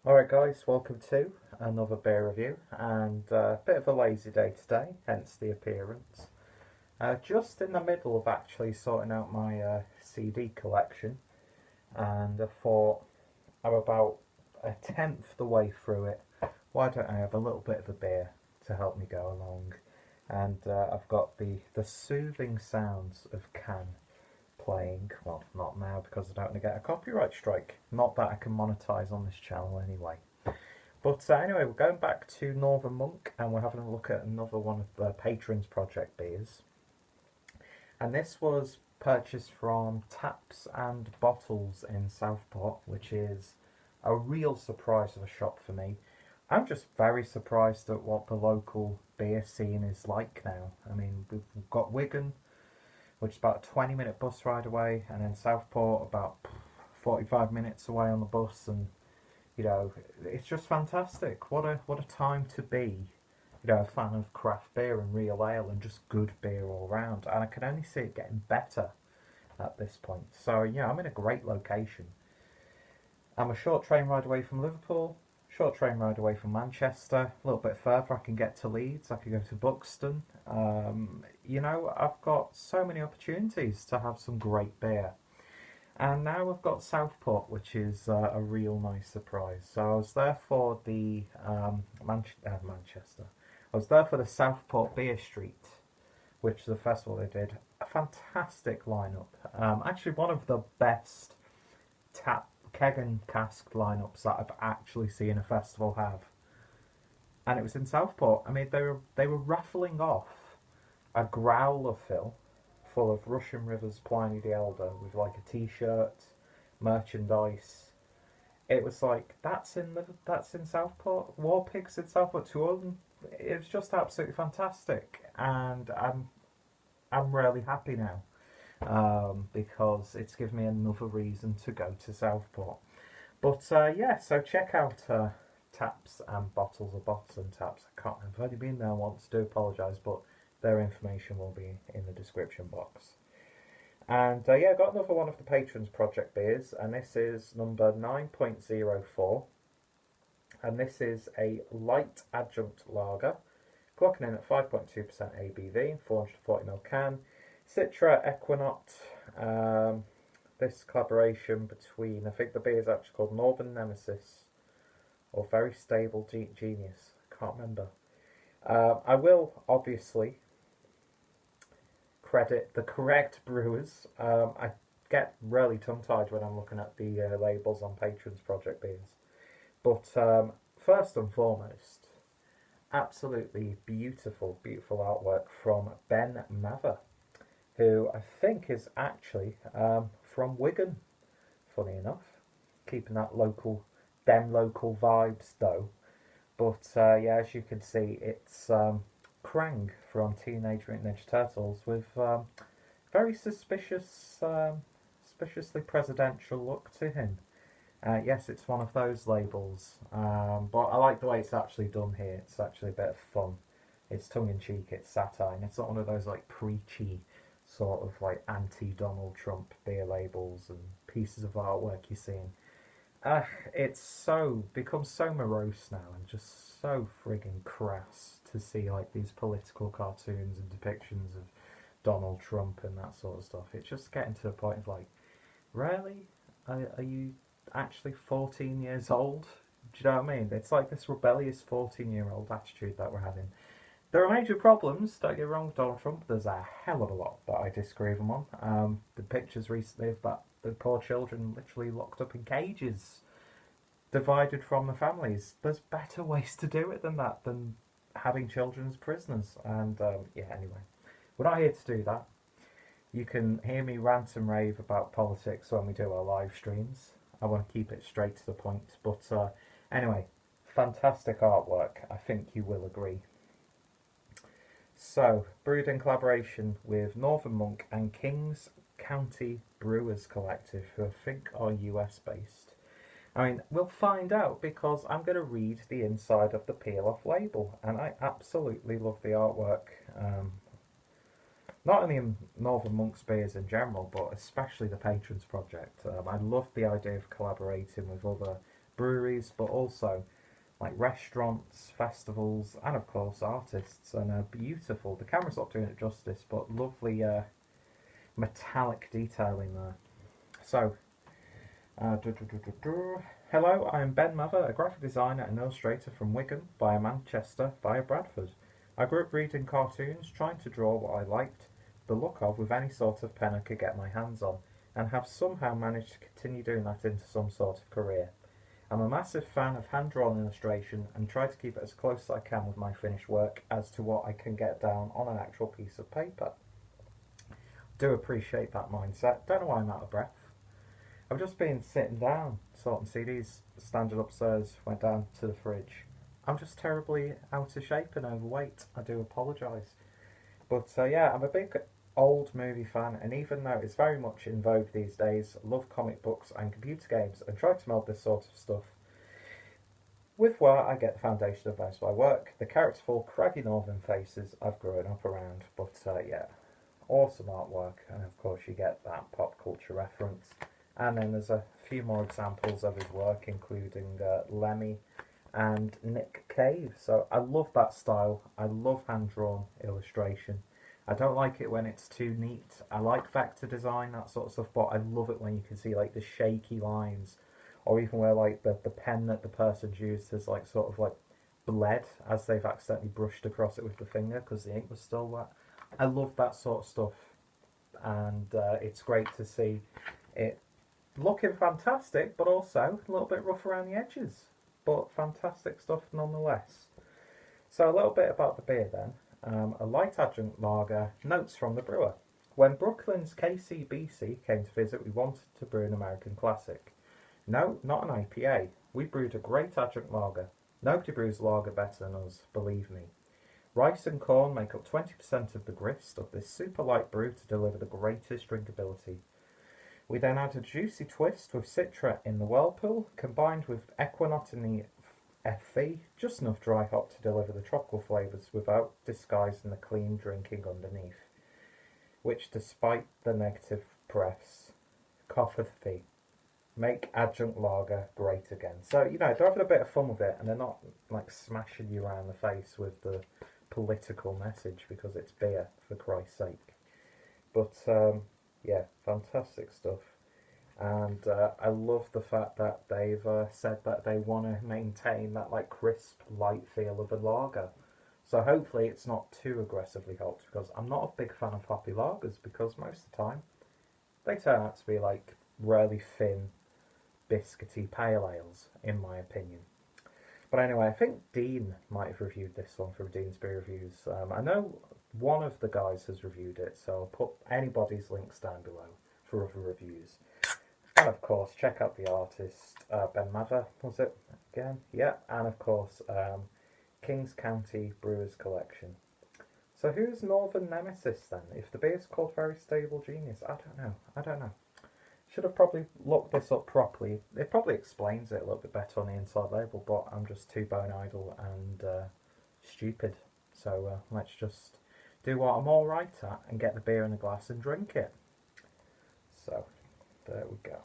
Alright guys, welcome to another beer review, and a bit of a lazy day today, hence the appearance. Just in the middle of actually sorting out my CD collection, and I thought I'm about a tenth the way through it. Why don't I have a little bit of a beer to help me go along? And I've got the soothing sounds of can playing. Well, not now because I don't want to get a copyright strike. Not that I can monetize on this channel anyway. But anyway, we're going back to Northern Monk and we're having a look at another one of the Patrons Project beers. And this was purchased from Taps and Bottles in Southport, which is a real surprise of a shop for me. I'm just very surprised at what the local beer scene is like now. I mean, we've got Wigan, which is about a 20-minute bus ride away, and then Southport about 45 minutes away on the bus, and you know, it's just fantastic. What a time to be, a fan of craft beer and real ale and just good beer all round. And I can only see it getting better at this point. So yeah, I'm in a great location. I'm a short train ride away from Liverpool, short train ride away from Manchester. A little bit further, I can get to Leeds. I can go to Buxton. I've got so many opportunities to have some great beer. And now we've got Southport, which is a real nice surprise. So I was there for the Manchester. I was there for the Southport Beer Street, which is a festival they did. A fantastic lineup. Actually, one of the best keg and cask lineups that I've actually seen a festival have. And it was in Southport. I mean, they were raffling off a growler full of Russian River's Pliny the Elder with like a T-shirt, merchandise. It was like that's in Southport. War Pigs in Southport too. It was just absolutely fantastic, and I'm really happy now because it's given me another reason to go to Southport. But yeah, so check out Taps and Bottles of Bottles and Taps. I can't remember. I've only been there once. Do apologise, but their information will be in the description box. And yeah, I got another one of the Patrons Project beers, and this is number 9.04. And this is a light adjunct lager, clocking in at 5.2% ABV, 440ml can. Citra, Ekuanot. This collaboration between, I think the beer is actually called Northern Nemesis or Very Stable Genius. I can't remember. I will obviously credit the correct brewers. I get really tongue-tied when I'm looking at the labels on Patrons Project beers. But first and foremost, absolutely beautiful, beautiful artwork from Ben Mather, who I think is actually from Wigan, funny enough. Keeping that local vibes though. But yeah, as you can see, it's Krang from Teenage Mutant Ninja Turtles with very suspiciously presidential look to him. Yes, it's one of those labels, but I like the way it's actually done here. It's actually a bit of fun. It's tongue-in-cheek, it's satire, and it's not one of those like preachy sort of like anti-Donald Trump beer labels and pieces of artwork you're seeing. It's become so morose now and just so frigging crass to see like these political cartoons and depictions of Donald Trump and that sort of stuff. It's just getting to the point of like, really? Are you actually 14 years old? Do you know what I mean? It's like this rebellious 14-year-old attitude that we're having. There are major problems, don't get me wrong, with Donald Trump. There's a hell of a lot that I disagree with him on. The pictures recently of the poor children literally locked up in cages, divided from the families. There's better ways to do it than that, than having children as prisoners. And yeah, anyway, we're not here to do that. You can hear me rant and rave about politics when we do our live streams. I want to keep it straight to the point. But anyway, fantastic artwork. I think you will agree. So, brewed in collaboration with Northern Monk and Kings County Brewers Collective, who I think are US based. I mean, we'll find out because I'm going to read the inside of the peel-off label, and I absolutely love the artwork. Not only in Northern Monk's beers in general, but especially the Patrons Project. I love the idea of collaborating with other breweries, but also like restaurants, festivals, and of course artists. And beautiful. The camera's not doing it justice, but lovely metallic detailing there. So, hello, I am Ben Mather, a graphic designer and illustrator from Wigan, via Manchester, via Bradford. I grew up reading cartoons, trying to draw what I liked the look of with any sort of pen I could get my hands on, and have somehow managed to continue doing that into some sort of career. I'm a massive fan of hand-drawn illustration and try to keep it as close as I can with my finished work as to what I can get down on an actual piece of paper. Do appreciate that mindset. Don't know why I'm out of breath. I've just been sitting down, sorting CDs, standing upstairs, went down to the fridge. I'm just terribly out of shape and overweight. I do apologise. But yeah, I'm a big old movie fan, and even though it's very much in vogue these days, I love comic books and computer games and try to meld this sort of stuff with where I get the foundation of most of my work. The characterful, craggy northern faces I've grown up around. But yeah, awesome artwork, and of course you get that pop culture reference. And then there's a few more examples of his work, including Lemmy and Nick Cave. So I love that style. I love hand-drawn illustration. I don't like it when it's too neat. I like vector design, that sort of stuff, but I love it when you can see like the shaky lines, or even where like the pen that the person's used has like sort of like bled as they've accidentally brushed across it with the finger because the ink was still wet. I love that sort of stuff, and it's great to see it looking fantastic, but also a little bit rough around the edges, but fantastic stuff nonetheless. So a little bit about the beer then. A light adjunct lager, notes from the brewer. When Brooklyn's KCBC came to visit, we wanted to brew an American classic. No, not an IPA. We brewed a great adjunct lager. Nobody brews lager better than us, believe me. Rice and corn make up 20% of the grist of this super light brew to deliver the greatest drinkability. We then add a juicy twist with Citra in the whirlpool, combined with Ekuanot in the FV, just enough dry hop to deliver the tropical flavours without disguising the clean drinking underneath, which, despite the negative press, coffeth thee. Make adjunct lager great again. So, you know, they're having a bit of fun with it, and they're not like smashing you around the face with the political message because it's beer, for Christ's sake. But yeah, fantastic stuff. And I love the fact that they've said that they want to maintain that like crisp, light feel of a lager. So hopefully it's not too aggressively hopped, because I'm not a big fan of hoppy lagers, because most of the time they turn out to be like really thin, biscuity pale ales, in my opinion. But anyway, I think Dean might have reviewed this one for Dean's Beer Reviews. I know one of the guys has reviewed it, so I'll put anybody's links down below for other reviews. And of course, check out the artist, Ben Mather, was it? Again? Yeah, and of course, Kings County Brewers Collection. So who's Northern Nemesis then? If the beer's called Very Stable Genius, I don't know. Should have probably looked this up properly. It probably explains it a little bit better on the inside label, but I'm just too bone idle and stupid. So let's just do what I'm all right at and get the beer in a glass and drink it. So, there we go.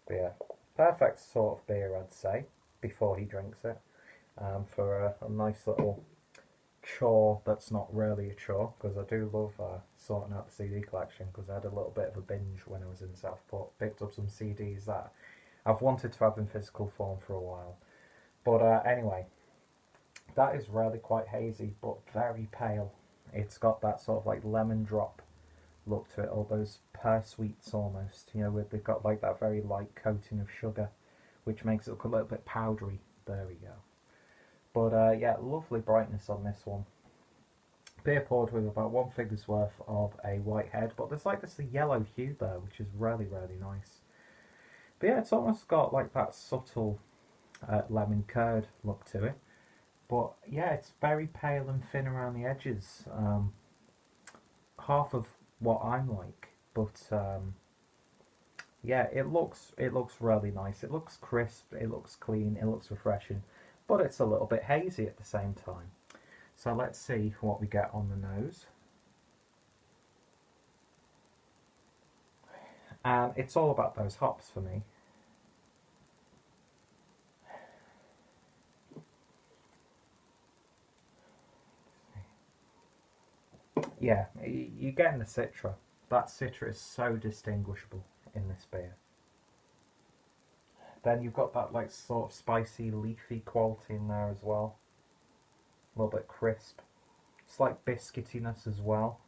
But yeah, perfect sort of beer, I'd say, before he drinks it. For a nice little chore that's not really a chore, because I do love sorting out the CD collection, because I had a little bit of a binge when I was in Southport. Picked up some CDs that I've wanted to have in physical form for a while. But anyway, that is really quite hazy, but very pale. It's got that sort of like lemon drop look to it, all those pear sweets almost, you know, where they've got like that very light coating of sugar, which makes it look a little bit powdery. There we go. But yeah, lovely brightness on this one. Beer poured with about 1 figure's worth of a white head, but there's like this yellow hue there, which is really, really nice. But yeah, it's almost got like that subtle lemon curd look to it. But yeah, it's very pale and thin around the edges. Half of what I'm like, but yeah, it looks really nice. It looks crisp, it looks clean, it looks refreshing, but it's a little bit hazy at the same time. So let's see what we get on the nose. And it's all about those hops for me. Yeah, you're getting the Citra. That Citra is so distinguishable in this beer. Then you've got that like sort of spicy, leafy quality in there as well. A little bit crisp. Slight biscuitiness as well.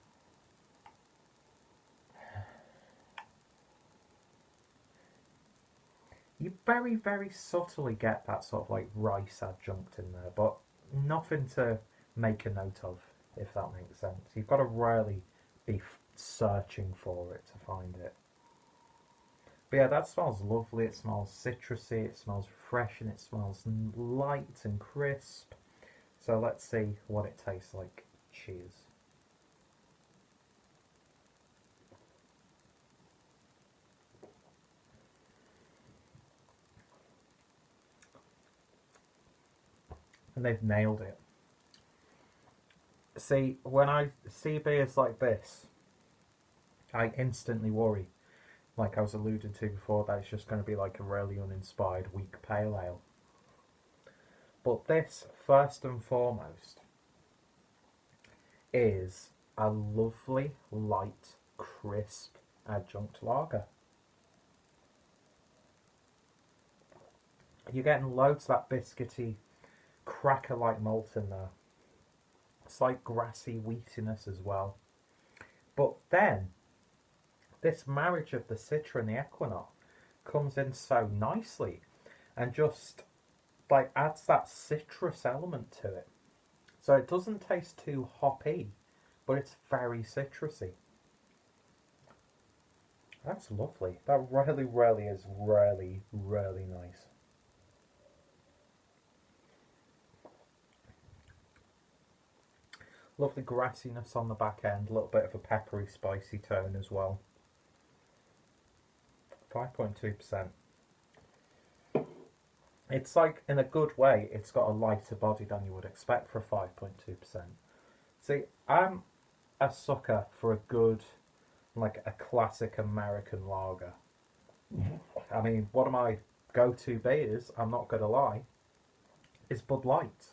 You very, very subtly get that sort of like rice adjunct in there, but nothing to make a note of, if that makes sense. You've got to really be searching for it to find it. But yeah, that smells lovely. It smells citrusy, it smells refreshing, it smells light and crisp. So let's see what it tastes like. Cheers. And they've nailed it. See, when I see beers like this, I instantly worry, like I was alluding to before, that it's just going to be like a really uninspired, weak pale ale. But this, first and foremost, is a lovely, light, crisp adjunct lager. You're getting loads of that biscuity, cracker-like malt in there. It's like grassy wheatiness as well. But then, this marriage of the Citra and the Ekuanot comes in so nicely and just like adds that citrus element to it. So it doesn't taste too hoppy, but it's very citrusy. That's lovely. That really, really is really, really nice. Lovely grassiness on the back end, a little bit of a peppery, spicy tone as well. 5.2%. It's like, in a good way, it's got a lighter body than you would expect for 5.2%. See, I'm a sucker for a good, like a classic American lager. I mean, one of my go-to beers, I'm not going to lie, is Bud Light.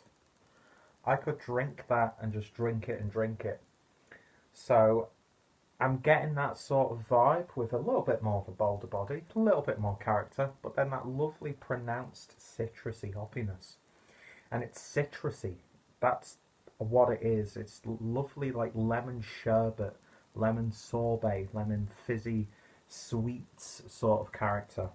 I could drink that and just drink it and drink it. So I'm getting that sort of vibe with a little bit more of a bolder body, a little bit more character, but then that lovely pronounced citrusy hoppiness. And it's citrusy. That's what it is. It's lovely like lemon sherbet, lemon sorbet, lemon fizzy sweets sort of character.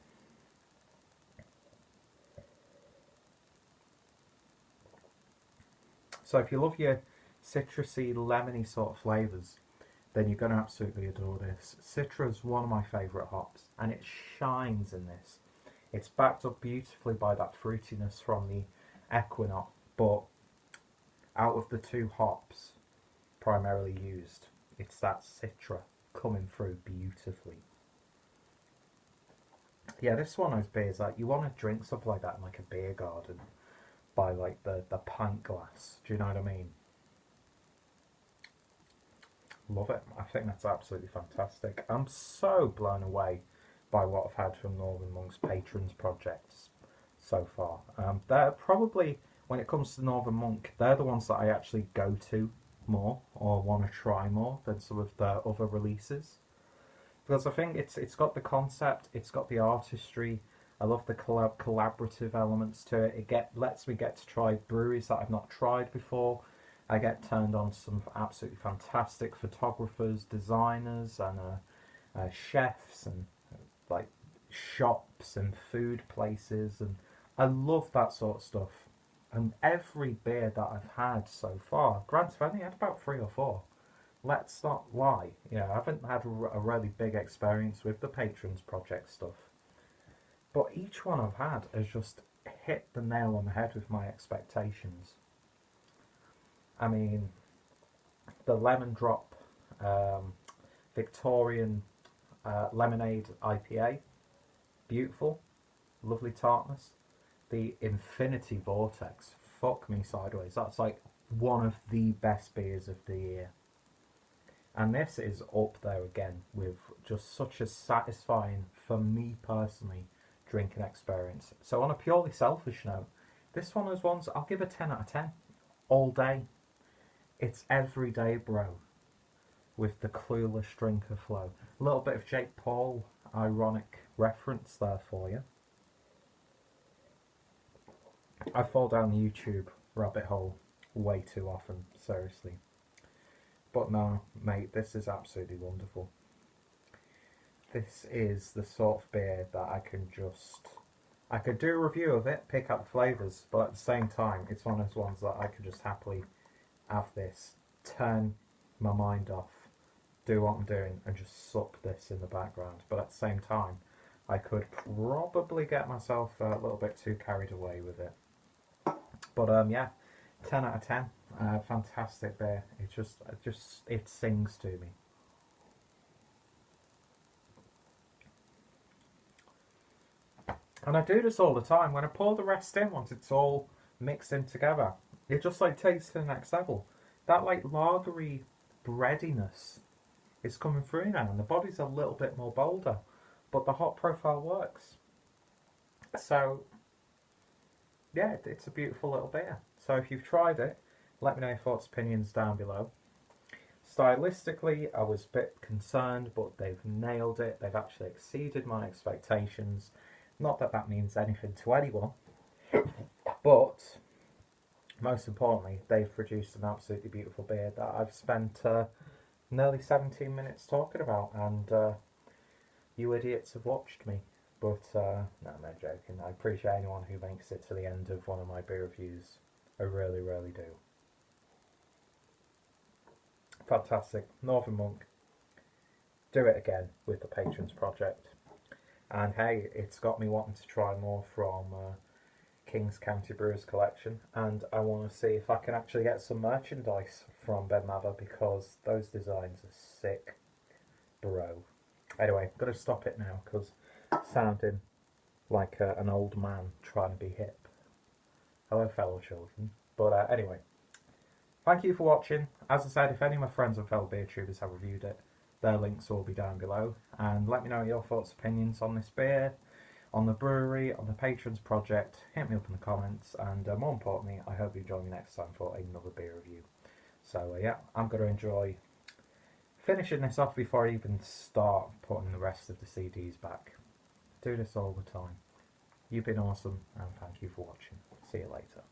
So if you love your citrusy, lemony sort of flavours, then you're going to absolutely adore this. Citra is one of my favourite hops, and it shines in this. It's backed up beautifully by that fruitiness from the Ekuanot, but out of the two hops primarily used, it's that Citra coming through beautifully. Yeah, this is one of those beers that you want to drink something like that in like a beer garden by like the pint glass. Do you know what I mean? Love it. I think that's absolutely fantastic. I'm so blown away by what I've had from Northern Monk's patrons projects so far. They're probably, when it comes to Northern Monk, they're the ones that I actually go to more or want to try more than some of their other releases. Because I think it's got the concept, it's got the artistry. I love the collaborative elements to it. It lets me get to try breweries that I've not tried before. I get turned on to some absolutely fantastic photographers, designers, and chefs, and like shops and food places, and I love that sort of stuff. And every beer that I've had so far, granted I've only had about 3 or 4. Let's not lie. Yeah, I haven't had a really big experience with the Patrons Project stuff. But each one I've had has just hit the nail on the head with my expectations. I mean, the Lemon Drop Victorian Lemonade IPA, beautiful, lovely tartness. The Infinity Vortex, fuck me sideways, that's like one of the best beers of the year. And this is up there again with just such a satisfying, for me personally, drinking experience. So on a purely selfish note, this one is ones I'll give a 10 out of 10 all day. It's everyday bro with the clueless drinker flow. A little bit of Jake Paul ironic reference there for you. I fall down the YouTube rabbit hole way too often, seriously. But no, mate, this is absolutely wonderful. This is the sort of beer that I could do a review of it, pick up flavours, but at the same time, it's one of those ones that I could just happily have this, turn my mind off, do what I'm doing, and just sup this in the background. But at the same time, I could probably get myself a little bit too carried away with it. But yeah, 10 out of 10. Fantastic beer. It sings to me. And I do this all the time. When I pour the rest in, once it's all mixed in together, it just like takes to the next level. That like lagery breadiness is coming through now, and the body's a little bit more bolder, but the hop profile works. So yeah, it's a beautiful little beer. So if you've tried it, let me know your thoughts, opinions down below. Stylistically, I was a bit concerned, but they've nailed it. They've actually exceeded my expectations. Not that that means anything to anyone, but most importantly, they've produced an absolutely beautiful beer that I've spent nearly 17 minutes talking about, and you idiots have watched me. But no, I'm not joking. I appreciate anyone who makes it to the end of one of my beer reviews. I really, really do. Fantastic. Northern Monk. Do it again with the Patrons Project. And hey, it's got me wanting to try more from Kings County Brewers collection. And I want to see if I can actually get some merchandise from Ben Mabber, because those designs are sick, bro. Anyway, got to stop it now because sounding like an old man trying to be hip. Hello, fellow children. But anyway, thank you for watching. As I said, if any of my friends and fellow beer tubers have reviewed it, their links will be down below. And let me know your thoughts, opinions on this beer, on the brewery, on the Patrons Project. Hit me up in the comments. And more importantly, I hope you join me next time for another beer review. So yeah, I'm going to enjoy finishing this off before I even start putting the rest of the CDs back. Do this all the time. You've been awesome, and thank you for watching. See you later.